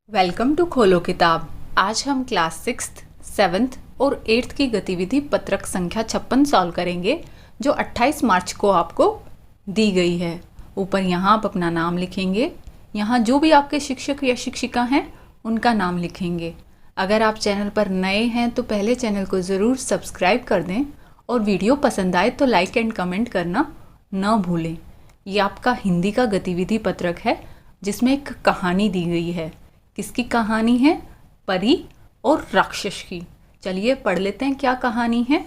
Welcome to खोलो किताब। आज हम क्लास 6th, 7th और 8th की गतिविधि पत्रक संख्या 56 सॉल्व करेंगे जो 28 मार्च को आपको दी गई है। ऊपर यहाँ आप अपना नाम लिखेंगे। यहाँ जो भी आपके शिक्षक या शिक्षिका हैं उनका नाम लिखेंगे। अगर आप चैनल पर नए हैं तो पहले चैनल को ज़रूर सब्सक्राइब कर दें और वीडियो पसंद आए तो लाइक एंड कमेंट करना न भूलें। ये आपका हिंदी का गतिविधि पत्रक है जिसमें एक कहानी दी गई है। किसकी कहानी है? परी और राक्षस की। चलिए पढ़ लेते हैं क्या कहानी है।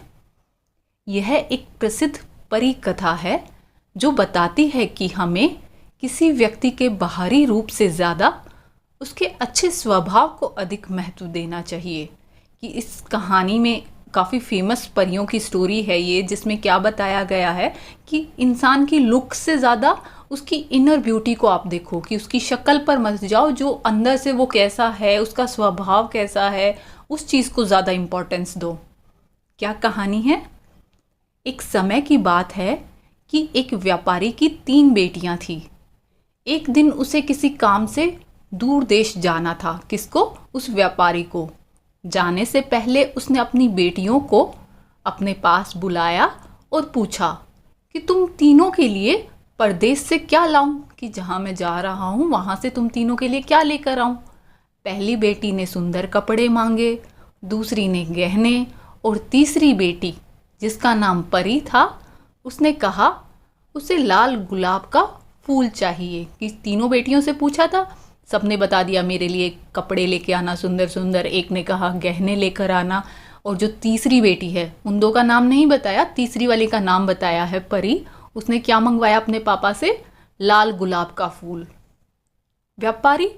यह एक प्रसिद्ध परी कथा है जो बताती है कि हमें किसी व्यक्ति के बाहरी रूप से ज़्यादा उसके अच्छे स्वभाव को अधिक महत्व देना चाहिए। कि इस कहानी में काफ़ी फेमस परियों की स्टोरी है ये, जिसमें क्या बताया गया है कि इंसान की लुक से ज़्यादा उसकी इनर ब्यूटी को आप देखो, कि उसकी शक्ल पर मत जाओ, जो अंदर से वो कैसा है, उसका स्वभाव कैसा है, उस चीज़ को ज़्यादा इम्पोर्टेंस दो। क्या कहानी है? एक समय की बात है कि एक व्यापारी की 3 बेटियां थी। एक दिन उसे किसी काम से दूर देश जाना था। किसको? उस व्यापारी को। जाने से पहले उसने अपनी बेटियों को अपने पास बुलाया और पूछा कि तुम तीनों के लिए परदेश से क्या लाऊं, कि जहां मैं जा रहा हूं वहां से तुम तीनों के लिए क्या लेकर आऊं। पहली बेटी ने सुंदर कपड़े मांगे, दूसरी ने गहने और तीसरी बेटी जिसका नाम परी था उसने कहा उसे लाल गुलाब का फूल चाहिए। कि तीनों बेटियों से पूछा था, सबने बता दिया मेरे लिए कपड़े लेके आना सुंदर सुंदर, एक ने कहा गहने लेकर आना, और जो तीसरी बेटी है उन दो का नाम नहीं बताया, तीसरी वाली का नाम बताया है परी। उसने क्या मंगवाया अपने पापा से? लाल गुलाब का फूल। व्यापारी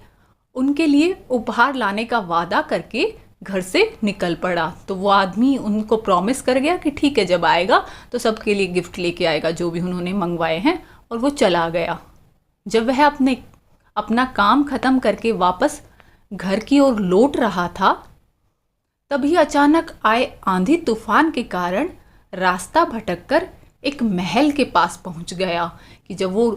उनके लिए उपहार लाने का वादा करके घर से निकल पड़ा। तो वो आदमी उनको प्रॉमिस कर गया कि ठीक है, जब आएगा तो सबके लिए गिफ्ट लेके आएगा जो भी उन्होंने मंगवाए हैं, और वो चला गया। जब वह अपना काम खत्म करके वापस घर की ओर लौट रहा था, तभी अचानक आए आंधी तूफान के कारण रास्ता भटककर एक महल के पास पहुंच गया। कि जब वो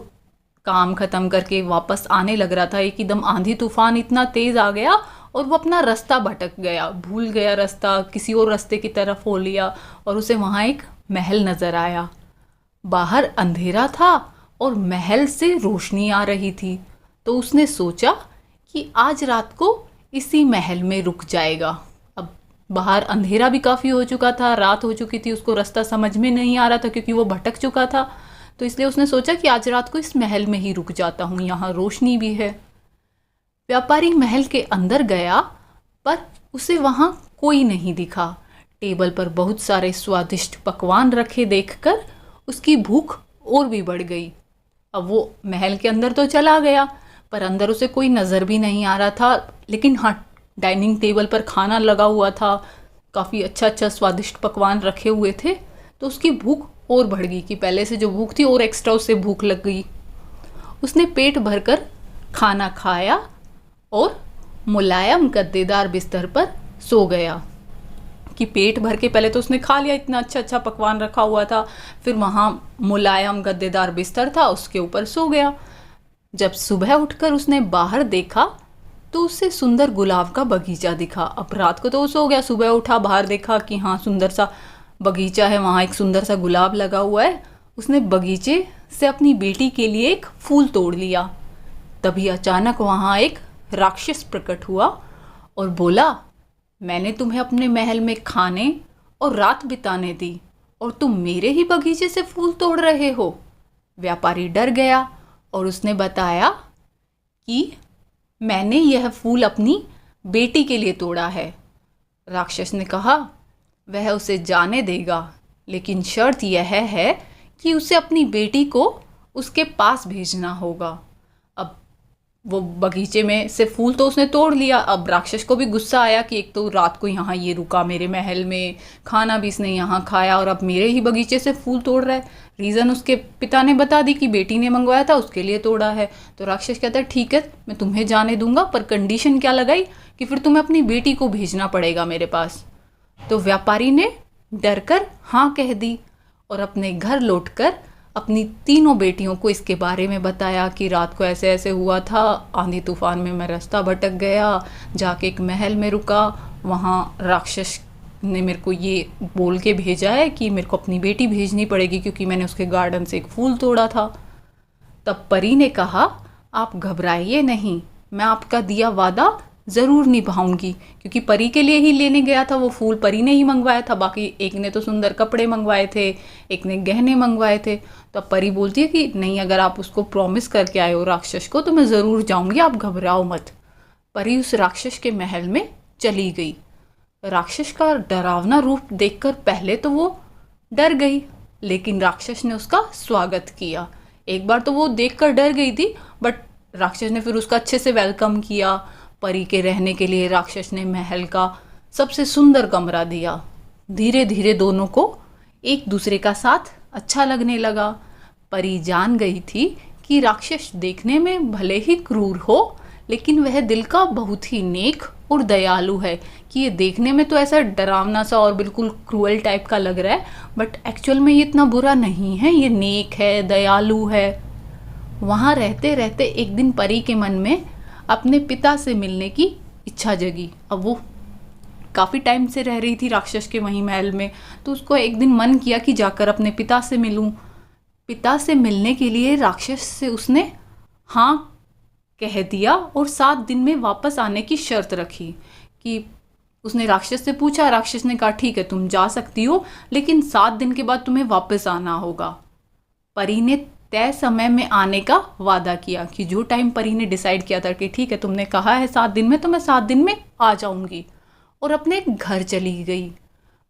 काम खत्म करके वापस आने लग रहा था, एकदम आंधी तूफान इतना तेज आ गया और वो अपना रास्ता भटक गया, भूल गया रास्ता, किसी और रास्ते की तरफ हो लिया, और उसे वहाँ एक महल नजर आया। बाहर अंधेरा था और महल से रोशनी आ रही थी। तो उसने सोचा कि आज रात को इसी महल में रुक जाएगा। अब बाहर अंधेरा भी काफ़ी हो चुका था, रात हो चुकी थी, उसको रास्ता समझ में नहीं आ रहा था क्योंकि वो भटक चुका था। तो इसलिए उसने सोचा कि आज रात को इस महल में ही रुक जाता हूँ, यहाँ रोशनी भी है। व्यापारी महल के अंदर गया पर उसे वहाँ कोई नहीं दिखा। टेबल पर बहुत सारे स्वादिष्ट पकवान रखे देखकर उसकी भूख और भी बढ़ गई। अब वो महल के अंदर तो चला गया पर अंदर उसे कोई नज़र भी नहीं आ रहा था। लेकिन हाँ, डाइनिंग टेबल पर खाना लगा हुआ था, काफ़ी अच्छा स्वादिष्ट पकवान रखे हुए थे। तो उसकी भूख और बढ़ गई, कि पहले से जो भूख थी और एक्स्ट्रा उससे भूख लग गई। उसने पेट भरकर खाना खाया और मुलायम गद्देदार बिस्तर पर सो गया। कि पेट भर के पहले तो उसने खा लिया, इतना अच्छा पकवान रखा हुआ था, फिर वहाँ मुलायम गद्देदार बिस्तर था, उसके ऊपर सो गया। जब सुबह उठकर उसने बाहर देखा तो उसे सुंदर गुलाब का बगीचा दिखा। अब रात को तो वो सो गया, सुबह उठा, बाहर देखा कि हाँ सुंदर सा बगीचा है, वहाँ एक सुंदर सा गुलाब लगा हुआ है। उसने बगीचे से अपनी बेटी के लिए एक फूल तोड़ लिया। तभी अचानक वहाँ एक राक्षस प्रकट हुआ और बोला, मैंने तुम्हें अपने महल में खाने और रात बिताने दी और तुम मेरे ही बगीचे से फूल तोड़ रहे हो। व्यापारी डर गया और उसने बताया कि मैंने यह फूल अपनी बेटी के लिए तोड़ा है। राक्षस ने कहा वह उसे जाने देगा, लेकिन शर्त यह है कि उसे अपनी बेटी को उसके पास भेजना होगा। अब वो बगीचे में से फूल तो उसने तोड़ लिया। अब राक्षस को भी गुस्सा आया कि एक तो रात को यहाँ ये रुका मेरे महल में, खाना भी इसने यहाँ खाया, और अब मेरे ही बगीचे से फूल तोड़ रहा है। रीज़न उसके पिता ने बता दी कि बेटी ने मंगवाया था, उसके लिए तोड़ा है। तो राक्षस कहता है ठीक है, मैं तुम्हें जाने दूंगा, पर कंडीशन क्या लगाई कि फिर तुम्हें अपनी बेटी को भेजना पड़ेगा मेरे पास। तो व्यापारी ने डरकर हाँ कह दी और अपने घर लौटकर अपनी तीनों बेटियों को इसके बारे में बताया कि रात को ऐसे ऐसे हुआ था, आंधी तूफान में मैं रास्ता भटक गया, जाके एक महल में रुका, वहाँ राक्षस ने मेरे को ये बोल के भेजा है कि मेरे को अपनी बेटी भेजनी पड़ेगी क्योंकि मैंने उसके गार्डन से एक फूल तोड़ा था। तब परी ने कहा, आप घबराइए नहीं, मैं आपका दिया वादा ज़रूर निभाऊंगी, क्योंकि परी के लिए ही लेने गया था वो फूल, परी ने ही मंगवाया था। बाकी एक ने तो सुंदर कपड़े मंगवाए थे, एक ने गहने मंगवाए थे। तो अब परी बोलती है कि नहीं, अगर आप उसको प्रॉमिस करके आए हो राक्षस को तो मैं ज़रूर जाऊंगी, आप घबराओ मत। परी उस राक्षस के महल में चली गई। राक्षस का डरावना रूप देखकर पहले तो वो डर गई, लेकिन राक्षस ने उसका स्वागत किया। एक बार तो वो देखकर डर गई थी, बट राक्षस ने फिर उसका अच्छे से वेलकम किया। परी के रहने के लिए राक्षस ने महल का सबसे सुंदर कमरा दिया। धीरे धीरे दोनों को एक दूसरे का साथ अच्छा लगने लगा। परी जान गई थी कि राक्षस देखने में भले ही क्रूर हो, लेकिन वह दिल का बहुत ही नेक और दयालु है। कि ये देखने में तो ऐसा डरावना सा और बिल्कुल क्रूअल टाइप का लग रहा है, बट एक्चुअल में ये इतना बुरा नहीं है, ये नेक है, दयालु है। वहाँ रहते रहते एक दिन परी के मन में अपने पिता से मिलने की इच्छा जगी। अब वो काफ़ी टाइम से रह रही थी राक्षस के वहीं महल में, तो उसको एक दिन मन किया कि जाकर अपने पिता से मिलूं। पिता से मिलने के लिए राक्षस से उसने हाँ कह दिया और 7 दिन में वापस आने की शर्त रखी। कि उसने राक्षस से पूछा, राक्षस ने कहा ठीक है तुम जा सकती हो, लेकिन 7 दिन के बाद तुम्हें वापस आना होगा। परी ने तय समय में आने का वादा किया कि जो टाइम परी ने डिसाइड किया था कि ठीक है तुमने कहा है 7 दिन में, तो मैं 7 दिन में आ जाऊंगी, और अपने घर चली गई।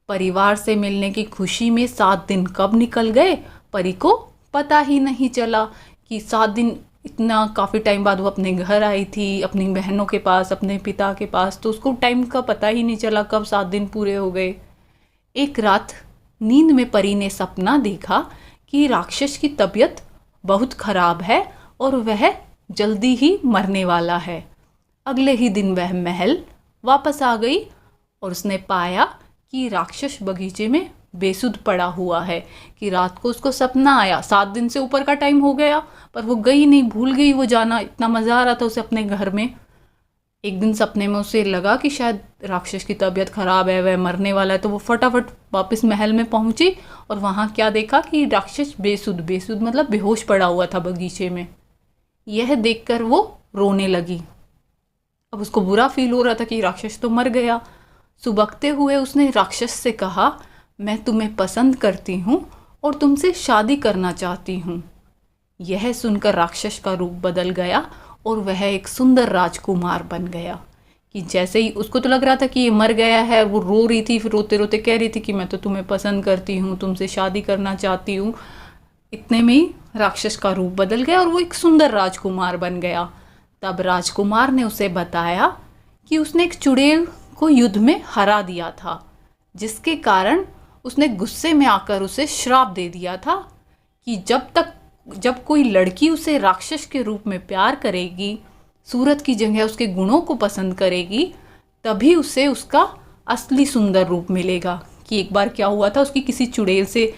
परिवार से मिलने की खुशी में 7 दिन कब निकल गए परी को पता ही नहीं चला। कि 7 दिन इतना काफ़ी टाइम बाद वो अपने घर आई थी, अपनी बहनों के पास, अपने पिता के पास, तो उसको टाइम का पता ही नहीं चला कब 7 दिन पूरे हो गए। एक रात नींद में परी ने सपना देखा कि राक्षस की तबीयत बहुत खराब है और वह जल्दी ही मरने वाला है। अगले ही दिन वह महल वापस आ गई और उसने पाया कि राक्षस बगीचे में बेसुध पड़ा हुआ है। कि रात को उसको सपना आया, 7 दिन से ऊपर का टाइम हो गया, पर वो गई नहीं, भूल गई वो जाना। इतना मज़ा आ रहा था उसे अपने घर में। एक दिन सपने में उसे लगा कि शायद राक्षस की तबीयत खराब है, वह मरने वाला है, तो वो फटाफट वापस महल में पहुंची और वहाँ क्या देखा कि राक्षस बेसुध मतलब बेहोश पड़ा हुआ था बगीचे में। यह देखकर वो रोने लगी। अब उसको बुरा फील हो रहा था कि राक्षस तो मर गया। सुबकते हुए उसने राक्षस से कहा, मैं तुम्हें पसंद करती हूँ और तुमसे शादी करना चाहती हूँ। यह सुनकर राक्षस का रूप बदल गया और वह एक सुंदर राजकुमार बन गया। कि जैसे ही उसको तो लग रहा था कि ये मर गया है, वो रो रही थी, फिर रोते रोते कह रही थी कि मैं तो तुम्हें पसंद करती हूँ, तुमसे शादी करना चाहती हूँ। इतने में ही राक्षस का रूप बदल गया और वो एक सुंदर राजकुमार बन गया। तब राजकुमार ने उसे बताया कि उसने एक चुड़ैल को युद्ध में हरा दिया था, जिसके कारण उसने गुस्से में आकर उसे श्राप दे दिया था कि जब कोई लड़की उसे राक्षस के रूप में प्यार करेगी, सूरत की जगह उसके गुणों को पसंद करेगी, तभी उसे उसका असली सुंदर रूप मिलेगा। कि एक बार क्या हुआ था, उसकी किसी चुड़ैल से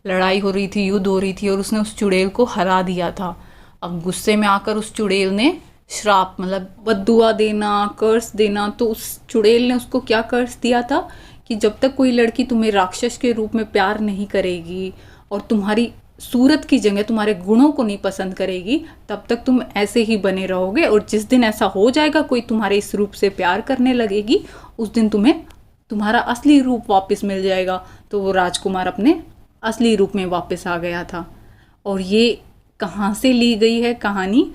लड़ाई हो रही थी, युद्ध हो रही थी, और उसने उस चुड़ैल को हरा दिया था। अब गुस्से में आकर उस चुड़ैल ने श्राप मतलब बद्दुआ देना, कर्स देना, तो उस चुड़ैल ने उसको क्या कर्स दिया था कि जब तक कोई लड़की तुम्हें राक्षस के रूप में प्यार नहीं करेगी और तुम्हारी सूरत की जगह तुम्हारे गुणों को नहीं पसंद करेगी, तब तक तुम ऐसे ही बने रहोगे, और जिस दिन ऐसा हो जाएगा, कोई तुम्हारे इस रूप से प्यार करने लगेगी, उस दिन तुम्हें तुम्हारा असली रूप वापस मिल जाएगा। तो वो राजकुमार अपने असली रूप में वापस आ गया था। और ये कहाँ से ली गई है कहानी?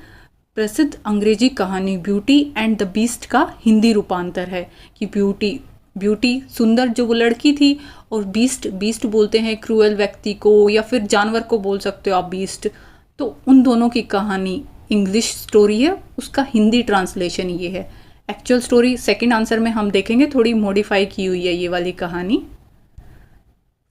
प्रसिद्ध अंग्रेजी कहानी ब्यूटी एंड द बीस्ट का हिंदी रूपांतर है। कि ब्यूटी सुंदर जो वो लड़की थी, और बीस्ट बोलते हैं क्रूएल व्यक्ति को, या फिर जानवर को बोल सकते हो आप बीस्ट। तो उन दोनों की कहानी इंग्लिश स्टोरी है, उसका हिंदी ट्रांसलेशन ये है। एक्चुअल स्टोरी सेकंड आंसर में हम देखेंगे, थोड़ी मॉडिफाई की हुई है ये वाली कहानी।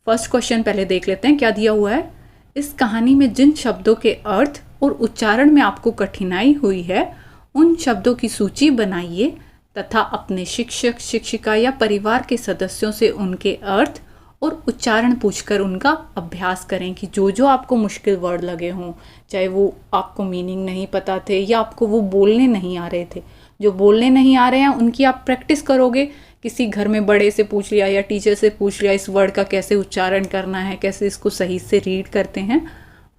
फर्स्ट क्वेश्चन पहले देख लेते हैं क्या दिया हुआ है। इस कहानी में जिन शब्दों के अर्थ और उच्चारण में आपको कठिनाई हुई है, उन शब्दों की सूची बनाइए तथा अपने शिक्षक, शिक्षिका या परिवार के सदस्यों से उनके अर्थ और उच्चारण पूछकर उनका अभ्यास करें कि जो जो आपको मुश्किल वर्ड लगे हों, चाहे वो आपको मीनिंग नहीं पता थे या आपको वो बोलने नहीं आ रहे थे, जो बोलने नहीं आ रहे हैं उनकी आप प्रैक्टिस करोगे। किसी घर में बड़े से पूछ लिया या टीचर से पूछ लिया इस वर्ड का कैसे उच्चारण करना है, कैसे इसको सही से रीड करते हैं,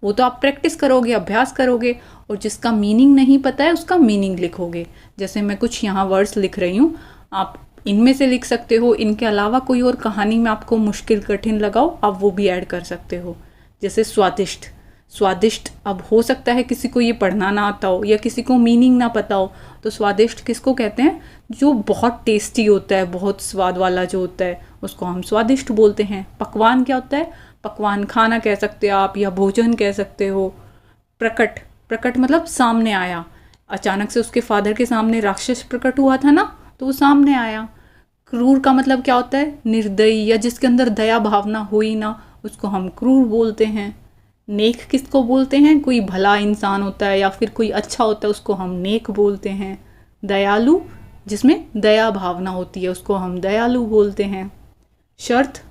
वो तो आप प्रैक्टिस करोगे, अभ्यास करोगे। और जिसका मीनिंग नहीं पता है उसका मीनिंग लिखोगे। जैसे मैं कुछ यहाँ वर्ड्स लिख रही हूँ, आप इनमें से लिख सकते हो। इनके अलावा कोई और कहानी में आपको मुश्किल कठिन लगाओ, आप वो भी ऐड कर सकते हो। जैसे स्वादिष्ट, स्वादिष्ट अब हो सकता है किसी को ये पढ़ना ना आता हो या किसी को मीनिंग ना पता हो, तो स्वादिष्ट किसको कहते हैं? जो बहुत टेस्टी होता है, बहुत स्वाद वाला जो होता है उसको हम स्वादिष्ट बोलते हैं। पकवान क्या होता है? पकवान खाना कह सकते हो आप या भोजन कह सकते हो। प्रकट, प्रकट मतलब सामने आया। अचानक से उसके फादर के सामने राक्षस प्रकट हुआ था ना, तो वो सामने आया। क्रूर का मतलब क्या होता है? निर्दयी या जिसके अंदर दया भावना हो ही ना, उसको हम क्रूर बोलते हैं। नेक किसको बोलते हैं? कोई भला इंसान होता है या फिर कोई अच्छा होता है उसको हम नेक बोलते हैं। दयालु, जिसमें दया भावना होती है उसको हम दयालु बोलते हैं। शर्त,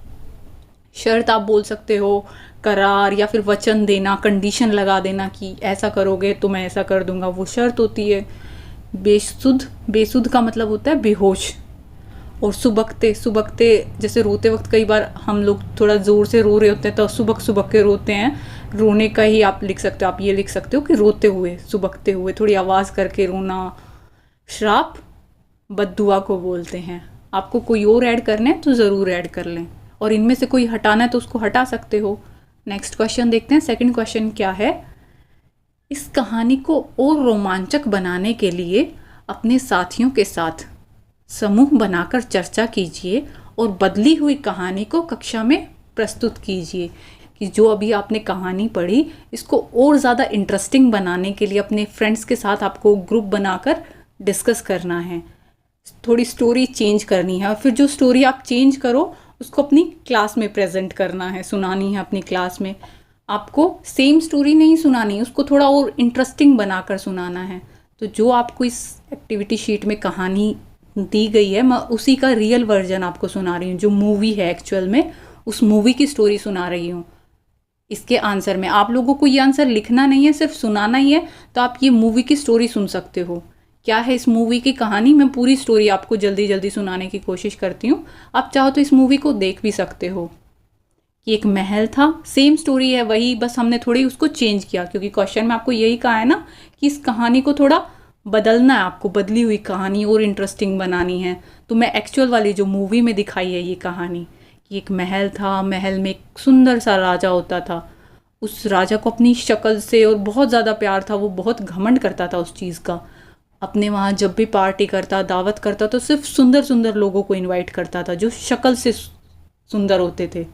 शर्त आप बोल सकते हो करार या फिर वचन देना, कंडीशन लगा देना कि ऐसा करोगे तो मैं ऐसा कर दूंगा, वो शर्त होती है। बेसुध, बेसुध का मतलब होता है बेहोश। और सुबकते, सुबकते जैसे रोते वक्त कई बार हम लोग थोड़ा ज़ोर से रो रहे होते हैं तो सुबक सुबक के रोते हैं, रोने का ही आप लिख सकते हो। आप ये लिख सकते हो कि रोते हुए, सुबकते हुए, थोड़ी आवाज़ करके रोना। श्राप बद्दुआ को बोलते हैं। आपको कोई और ऐड करना है तो ज़रूर ऐड कर लें, और इनमें से कोई हटाना है तो उसको हटा सकते हो। नेक्स्ट क्वेश्चन देखते हैं। सेकंड क्वेश्चन क्या है? इस कहानी को और रोमांचक बनाने के लिए अपने साथियों के साथ समूह बनाकर चर्चा कीजिए और बदली हुई कहानी को कक्षा में प्रस्तुत कीजिए। कि जो अभी आपने कहानी पढ़ी इसको और ज़्यादा इंटरेस्टिंग बनाने के लिए अपने फ्रेंड्स के साथ आपको ग्रुप बनाकर डिस्कस करना है, थोड़ी स्टोरी चेंज करनी है। और फिर जो स्टोरी आप चेंज करो उसको अपनी क्लास में प्रेजेंट करना है, सुनानी है अपनी क्लास में। आपको सेम स्टोरी नहीं सुनानी, उसको थोड़ा और इंटरेस्टिंग बनाकर सुनाना है। तो जो आपको इस एक्टिविटी शीट में कहानी दी गई है, मैं उसी का रियल वर्जन आपको सुना रही हूँ। जो मूवी है एक्चुअल में, उस मूवी की स्टोरी सुना रही हूँ। इसके आंसर में आप लोगों को ये आंसर लिखना नहीं है, सिर्फ सुनाना ही है। तो आप ये मूवी की स्टोरी सुन सकते हो। क्या है इस मूवी की कहानी? मैं पूरी स्टोरी आपको जल्दी जल्दी सुनाने की कोशिश करती हूँ। आप चाहो तो इस मूवी को देख भी सकते हो। कि एक महल था, सेम स्टोरी है वही, बस हमने थोड़ी उसको चेंज किया, क्योंकि क्वेश्चन में आपको यही कहा है ना कि इस कहानी को थोड़ा बदलना है, आपको बदली हुई कहानी और इंटरेस्टिंग बनानी है। तो मैं एक्चुअल वाली जो मूवी में दिखाई है ये कहानी, कि एक महल था, महल में एक सुंदर सा राजा होता था। उस राजा को अपनी शक्ल से और बहुत ज़्यादा प्यार था, वो बहुत घमंड करता था उस चीज़ का। अपने वहाँ जब भी पार्टी करता, दावत करता, तो सिर्फ सुंदर सुंदर लोगों को इनवाइट करता था, जो शक्ल से सुंदर होते थे,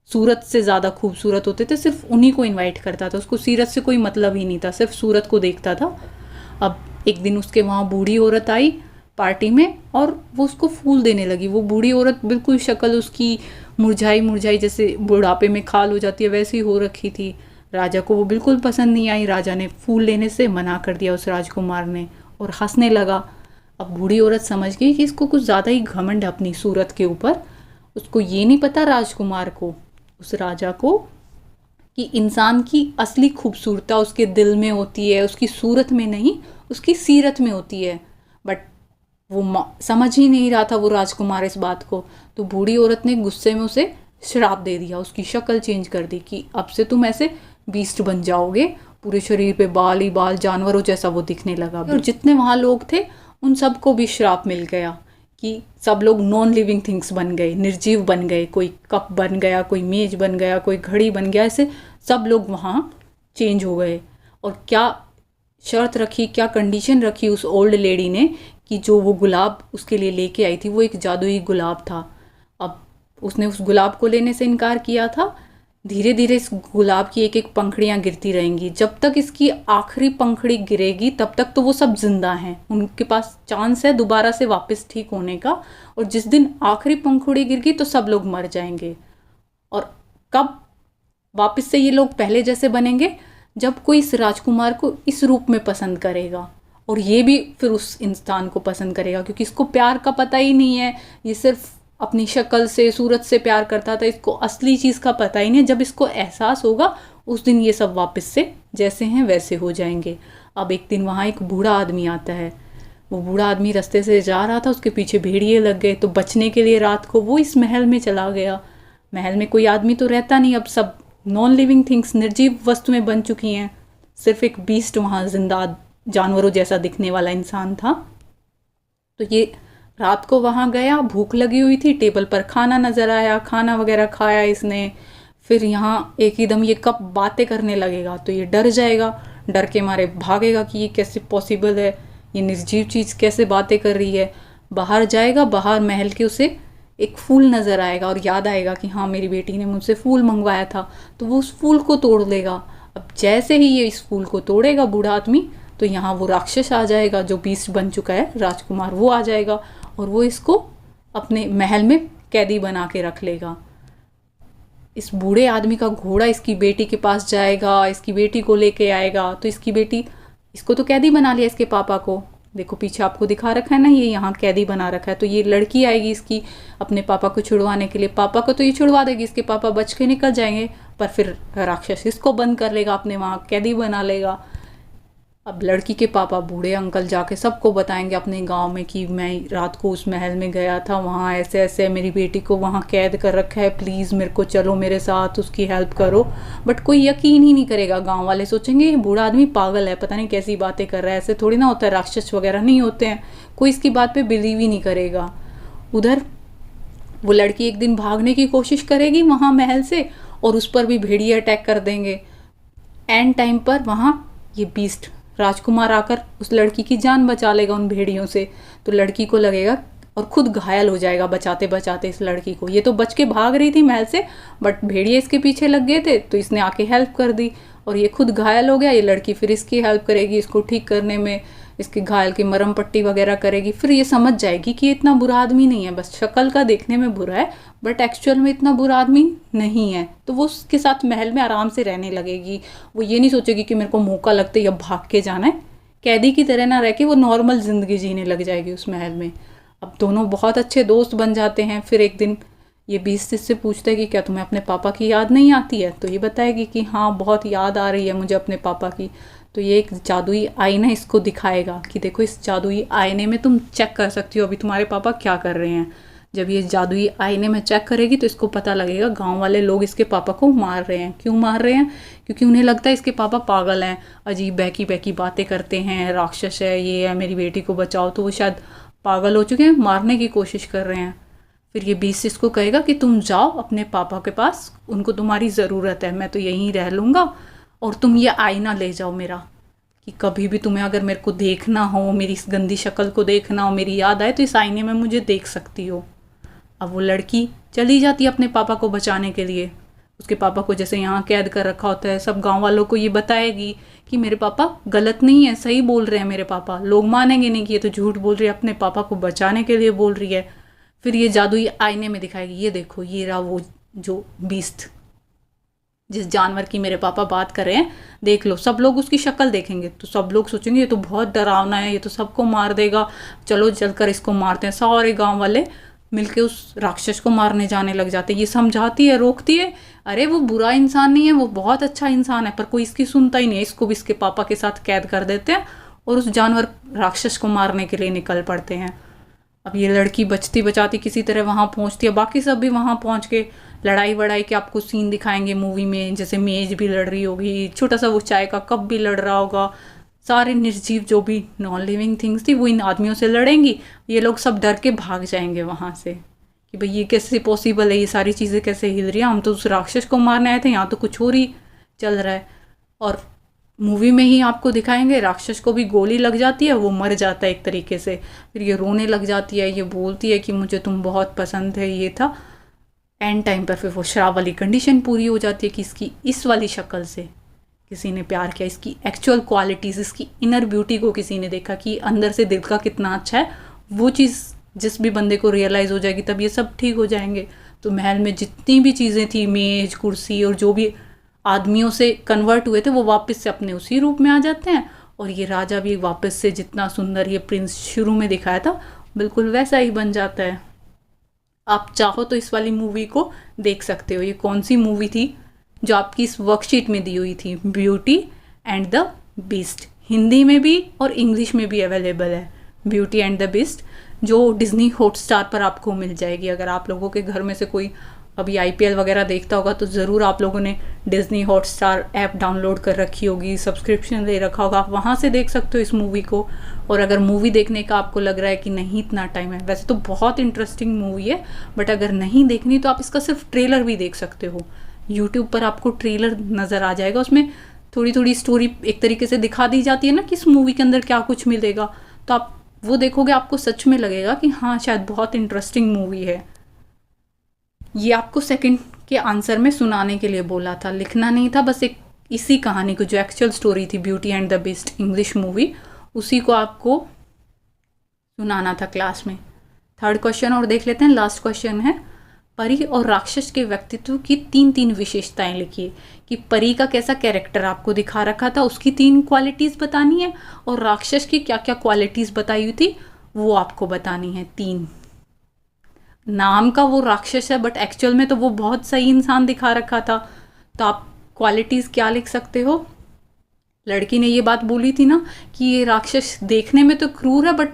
सूरत से ज़्यादा खूबसूरत होते थे, सिर्फ उन्हीं को इनवाइट करता था। उसको सीरत से कोई मतलब ही नहीं था, सिर्फ सूरत को देखता था। अब एक दिन उसके वहाँ बूढ़ी औरत आई पार्टी में और वो उसको फूल देने लगी। वो बूढ़ी औरत बिल्कुल शक्ल उसकी मुरझाई मुरझाई, जैसे बुढ़ापे में खाल हो जाती है वैसी हो रखी थी। राजा को वो बिल्कुल पसंद नहीं आई। राजा ने फूल लेने से मना कर दिया उस राजकुमार ने और हंसने लगा। अब बूढ़ी औरत समझ गई कि इसको कुछ ज़्यादा ही घमंड है अपनी सूरत के ऊपर। उसको ये नहीं पता राजकुमार को, उस राजा को, कि इंसान की असली खूबसूरता उसके दिल में होती है, उसकी सूरत में नहीं, उसकी सीरत में होती है। बट वो समझ ही नहीं रहा था वो राजकुमार इस बात को। तो बूढ़ी औरत ने गुस्से में उसे श्राप दे दिया, उसकी शक्ल चेंज कर दी कि अब से तुम ऐसे बीस्ट बन जाओगे, पूरे शरीर पे बाल ही बाल, जानवरों जैसा वो दिखने लगा। और जितने वहाँ लोग थे उन सबको भी श्राप मिल गया कि सब लोग नॉन लिविंग थिंग्स बन गए, निर्जीव बन गए। कोई कप बन गया, कोई मेज बन गया, कोई घड़ी बन गया, ऐसे सब लोग वहाँ चेंज हो गए। और क्या शर्त रखी, क्या कंडीशन रखी उस ओल्ड लेडी ने, कि जो वो गुलाब उसके लिए लेके आई थी वो एक जादुई गुलाब था। अब उसने उस गुलाब को लेने से इनकार किया था। धीरे धीरे इस गुलाब की एक एक पंखड़ियाँ गिरती रहेंगी, जब तक इसकी आखिरी पंखड़ी गिरेगी तब तक तो वो सब जिंदा हैं, उनके पास चांस है दोबारा से वापस ठीक होने का। और जिस दिन आखिरी पंखुड़ी गिर गई तो सब लोग मर जाएंगे। और कब वापस से ये लोग पहले जैसे बनेंगे? जब कोई इस राजकुमार को इस रूप में पसंद करेगा, और ये भी फिर उस इंसान को पसंद करेगा, क्योंकि इसको प्यार का पता ही नहीं है, ये सिर्फ अपनी शक्ल से, सूरत से प्यार करता था, इसको असली चीज़ का पता ही नहीं। जब इसको एहसास होगा उस दिन ये सब वापस से जैसे हैं वैसे हो जाएंगे। अब एक दिन वहाँ एक बूढ़ा आदमी आता है। वो बूढ़ा आदमी रास्ते से जा रहा था, उसके पीछे भेड़िए लग गए, तो बचने के लिए रात को वो इस महल में चला गया। महल में कोई आदमी तो रहता नहीं, अब सब नॉन लिविंग थिंग्स, निर्जीव वस्तुएं बन चुकी हैं। सिर्फ एक बीस्ट वहाँ जिंदा जानवरों जैसा दिखने वाला इंसान था। तो ये रात को वहाँ गया, भूख लगी हुई थी, टेबल पर खाना नज़र आया, खाना वगैरह खाया इसने। फिर यहाँ एक ही दम ये कब बातें करने लगेगा, तो ये डर जाएगा, डर के मारे भागेगा कि ये कैसे पॉसिबल है, ये निर्जीव चीज़ कैसे बातें कर रही है। बाहर जाएगा, बाहर महल के उसे एक फूल नज़र आएगा और याद आएगा कि हाँ मेरी बेटी ने मुझसे फूल मंगवाया था, तो वो उस फूल को तोड़ लेगा। अब जैसे ही ये इस फूल को तोड़ेगा बूढ़ा आदमी, तो यहाँ वो राक्षस आ जाएगा, जो बीस्ट बन चुका है राजकुमार, वो आ जाएगा और वो इसको अपने महल में कैदी बना के रख लेगा। इस बूढ़े आदमी का घोड़ा इसकी बेटी के पास जाएगा, इसकी बेटी को लेके आएगा। तो इसकी बेटी, इसको तो कैदी बना लिया इसके पापा को, देखो पीछे आपको दिखा रखा है ना, ये यहाँ कैदी बना रखा है। तो ये लड़की आएगी इसकी अपने पापा को छुड़वाने के लिए। पापा को तो ये छुड़वा देगी, इसके पापा बच के निकल जाएंगे, पर फिर राक्षस इसको बंद कर लेगा, अपने वहाँ कैदी बना लेगा। अब लड़की के पापा बूढ़े अंकल जाके सबको बताएंगे अपने गांव में कि मैं रात को उस महल में गया था, वहाँ ऐसे ऐसे मेरी बेटी को वहाँ कैद कर रखा है, प्लीज़ मेरे को चलो मेरे साथ, उसकी हेल्प करो। बट कोई यकीन ही नहीं करेगा, गांव वाले सोचेंगे ये बूढ़ा आदमी पागल है, पता नहीं कैसी बातें कर रहा है, ऐसे थोड़ी ना होता है, राक्षस वगैरह नहीं होते हैं, कोई इसकी बात पे बिलीव ही नहीं करेगा। उधर वो लड़की एक दिन भागने की कोशिश करेगी वहाँ महल से, और उस पर भी भेड़िए अटैक कर देंगे। एंड टाइम पर वहाँ ये बीस्ट राजकुमार आकर उस लड़की की जान बचा लेगा उन भेड़ियों से। तो लड़की को लगेगा, और खुद घायल हो जाएगा बचाते बचाते इस लड़की को। ये तो बच के भाग रही थी महल से, बट भेड़िए इसके पीछे लग गए थे, तो इसने आके हेल्प कर दी और ये खुद घायल हो गया। ये लड़की फिर इसकी हेल्प करेगी, इसको ठीक करने में, इसके घायल की मरहम पट्टी वगैरह करेगी। फिर ये समझ जाएगी कि ये इतना बुरा आदमी नहीं है, बस शक्ल का देखने में बुरा है, बट एक्चुअल में इतना बुरा आदमी नहीं है। तो वो उसके साथ महल में आराम से रहने लगेगी। वो ये नहीं सोचेगी कि मेरे को मौका लगते या भाग के जाना है, कैदी की तरह ना रह के वो नॉर्मल ज़िंदगी जीने लग जाएगी उस महल में। अब दोनों बहुत अच्छे दोस्त बन जाते हैं। फिर एक दिन ये बीस्ट से पूछता है कि क्या तुम्हें अपने पापा की याद नहीं आती है, तो ये बताएगी कि हाँ बहुत याद आ रही है मुझे अपने पापा की। तो ये एक जादुई आईना इसको दिखाएगा कि देखो इस जादुई आईने में तुम चेक कर सकती हो अभी तुम्हारे पापा क्या कर रहे हैं। जब ये जादुई आईने में चेक करेगी तो इसको पता लगेगा गांव वाले लोग इसके पापा को मार रहे हैं। क्यों मार रहे हैं? क्योंकि उन्हें लगता है इसके पापा पागल हैं, अजीब बहकी बहकी बातें करते हैं, राक्षस है, ये है, मेरी बेटी को बचाओ। तो वो शायद पागल हो चुके हैं, मारने की कोशिश कर रहे हैं। फिर ये बीस्ट इसको कहेगा कि तुम जाओ अपने पापा के पास, उनको तुम्हारी ज़रूरत है, मैं तो यहीं रह लूँगा, और तुम ये आईना ले जाओ मेरा, कि कभी भी तुम्हें अगर मेरे को देखना हो, मेरी इस गंदी शक्ल को देखना हो, मेरी याद आए, तो इस आईने में मुझे देख सकती हो। अब वो लड़की चली जाती है अपने पापा को बचाने के लिए। उसके पापा को जैसे यहाँ कैद कर रखा होता है, सब गांव वालों को ये बताएगी कि मेरे पापा गलत नहीं है, सही बोल रहे हैं मेरे पापा। लोग मानेंगे नहीं कि ये तो झूठ बोल रही है, अपने पापा को बचाने के लिए बोल रही है। फिर ये जादुई आईने में दिखाएगी, ये देखो ये रहा वो जो बीस्ट, जिस जानवर की मेरे पापा बात कर रहे हैं, देख लो। सब लोग उसकी शक्ल देखेंगे तो सब लोग सोचेंगे ये तो बहुत डरावना है, ये तो सबको मार देगा, चलो चलकर इसको मारते हैं। सारे गांव वाले मिलके उस राक्षस को मारने जाने लग जाते हैं। ये समझाती है, रोकती है, अरे वो बुरा इंसान नहीं है, वो बहुत अच्छा इंसान है, पर कोई इसकी सुनता ही नहीं है। इसको भी इसके पापा के साथ कैद कर देते हैं और उस जानवर राक्षस को मारने के लिए निकल पड़ते हैं। अब ये लड़की बचती बचाती किसी तरह वहाँ पहुँचती है, बाकी सब भी वहाँ पहुँच के लड़ाई वड़ाई के आपको सीन दिखाएंगे मूवी में, जैसे मेज भी लड़ रही होगी, छोटा सा वो चाय का कप भी लड़ रहा होगा, सारे निर्जीव जो भी नॉन लिविंग थिंग्स थी वो इन आदमियों से लड़ेंगी। ये लोग सब डर के भाग जाएंगे वहाँ से कि भाई ये कैसे पॉसिबल है, ये सारी चीज़ें कैसे हिल रही हैं, हम तो उस राक्षस को मारने आए थे, यहाँ तो कुछ और ही चल रहा है। और मूवी में ही आपको दिखाएंगे राक्षस को भी गोली लग जाती है, वो मर जाता है एक तरीके से। फिर ये रोने लग जाती है, ये बोलती है कि मुझे तुम बहुत पसंद है, ये था। एंड टाइम पर फिर वो शराब वाली कंडीशन पूरी हो जाती है कि इसकी इस वाली शक्ल से किसी ने प्यार किया, इसकी एक्चुअल क्वालिटीज़, इसकी इनर ब्यूटी को किसी ने देखा कि अंदर से दिल का कितना अच्छा है। वो चीज़ जिस भी बंदे को रियलाइज़ हो जाएगी तब ये सब ठीक हो जाएंगे। तो महल में जितनी भी चीज़ें थी, मेज कुर्सी और जो भी आदमियों से कन्वर्ट हुए थे, वो वापस से अपने उसी रूप में आ जाते हैं। और ये राजा भी वापस से जितना सुंदर ये प्रिंस शुरू में दिखाया था बिल्कुल वैसा ही बन जाता है। आप चाहो तो इस वाली मूवी को देख सकते हो। ये कौन सी मूवी थी जो आपकी इस वर्कशीट में दी हुई थी? Beauty and the beast. Hindi में भी और इंग्लिश में भी अवेलेबल है ब्यूटी एंड द बीस्ट, जो डिज्नी हॉटस्टार पर आपको मिल जाएगी। अगर आप लोगों के घर में से कोई अभी IPL वगैरह देखता होगा तो ज़रूर आप लोगों ने डिज्नी हॉटस्टार ऐप डाउनलोड कर रखी होगी, सब्सक्रिप्शन ले रखा होगा, आप वहाँ से देख सकते हो इस मूवी को। और अगर मूवी देखने का आपको लग रहा है कि नहीं इतना टाइम है, वैसे तो बहुत इंटरेस्टिंग मूवी है, बट अगर नहीं देखनी तो आप इसका सिर्फ ट्रेलर भी देख सकते हो। यूट्यूब पर आपको ट्रेलर नज़र आ जाएगा, उसमें थोड़ी थोड़ी स्टोरी एक तरीके से दिखा दी जाती है ना कि इस मूवी के अंदर क्या कुछ मिलेगा, तो आप वो देखोगे, आपको सच में लगेगा कि हाँ शायद बहुत इंटरेस्टिंग मूवी है। ये आपको सेकंड के आंसर में सुनाने के लिए बोला था, लिखना नहीं था, बस एक इसी कहानी को जो एक्चुअल स्टोरी थी beauty and the beast English movie, उसी को आपको सुनाना था क्लास में। थर्ड क्वेश्चन और देख लेते हैं, लास्ट क्वेश्चन है, परी और राक्षस के व्यक्तित्व की तीन तीन विशेषताएं लिखिए। कि परी का कैसा कैरेक्टर आपको दिखा रखा था, उसकी 3 क्वालिटीज़ बतानी है, और राक्षस की क्या क्या क्वालिटीज़ बताई हुई थी वो आपको बतानी है। 3 नाम का वो राक्षस है बट एक्चुअल में तो वो बहुत सही इंसान दिखा रखा था, तो आप क्वालिटीज़ क्या लिख सकते हो? लड़की ने ये बात बोली थी ना कि ये राक्षस देखने में तो क्रूर है बट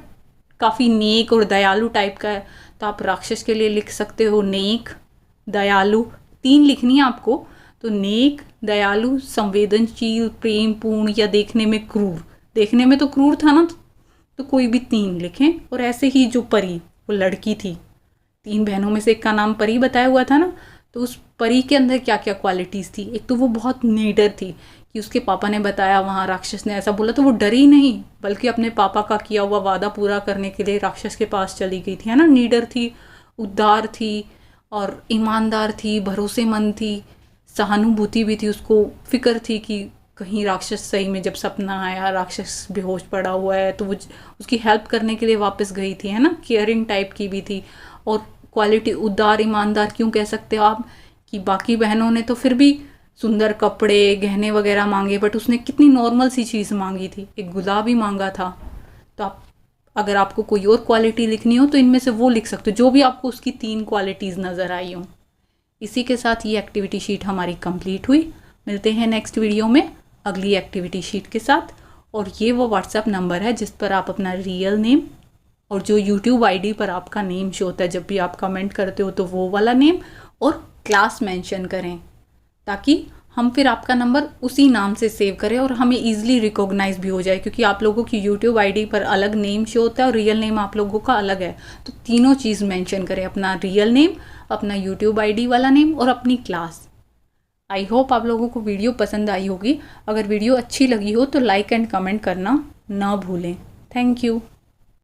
काफ़ी नेक और दयालु टाइप का है, तो आप राक्षस के लिए लिख सकते हो नेक, दयालु। 3 लिखनी है आपको, तो नेक, दयालु, संवेदनशील, प्रेमपूर्ण या देखने में क्रूर। देखने में तो क्रूर था ना, तो कोई भी 3 लिखें। और ऐसे ही जो परी, वो लड़की थी, 3 बहनों में से एक का नाम परी बताया हुआ था ना, तो उस परी के अंदर क्या क्या क्वालिटीज़ थी? एक तो वो बहुत नीडर थी, कि उसके पापा ने बताया, वहाँ राक्षस ने ऐसा बोला तो वो डरी नहीं, बल्कि अपने पापा का किया हुआ वादा पूरा करने के लिए राक्षस के पास चली गई थी, है ना। नीडर थी, उदार थी और ईमानदार थी, भरोसेमंद थी, सहानुभूति भी थी, उसको फिक्र थी कि कहीं राक्षस सही में जब सपना आया राक्षस बेहोश पड़ा हुआ है तो वो उसकी हेल्प करने के लिए वापस गई थी, है ना। केयरिंग टाइप की भी थी। और क्वालिटी उदार ईमानदार क्यों कह सकते हो आप, कि बाकी बहनों ने तो फिर भी सुंदर कपड़े गहने वगैरह मांगे, बट उसने कितनी नॉर्मल सी चीज़ मांगी थी, एक गुलाब ही मांगा था। तो आप अगर आपको कोई और क्वालिटी लिखनी हो तो इनमें से वो लिख सकते हो, जो भी आपको उसकी 3 क्वालिटीज़ नज़र आई हों। इसी के साथ ये एक्टिविटी शीट हमारी कंप्लीट हुई। मिलते हैं नेक्स्ट वीडियो में अगली एक्टिविटी शीट के साथ। और ये वो व्हाट्सएप नंबर है जिस पर आप अपना रियल नेम और जो यूट्यूब ID पर आपका नेम शो होता है जब भी आप कमेंट करते हो तो वो वाला नेम और क्लास मेंशन करें, ताकि हम फिर आपका नंबर उसी नाम से सेव करें और हमें ईजिली रिकॉग्नाइज भी हो जाए, क्योंकि आप लोगों की यूट्यूब ID पर अलग नेम शो होता है और रियल नेम आप लोगों का अलग है। तो तीनों चीज़ मेंशन करें, अपना रियल नेम, अपना यूट्यूब ID वाला नेम और अपनी क्लास। आई होप आप लोगों को वीडियो पसंद आई होगी। अगर वीडियो अच्छी लगी हो तो लाइक एंड कमेंट करना ना भूलें। Thank you.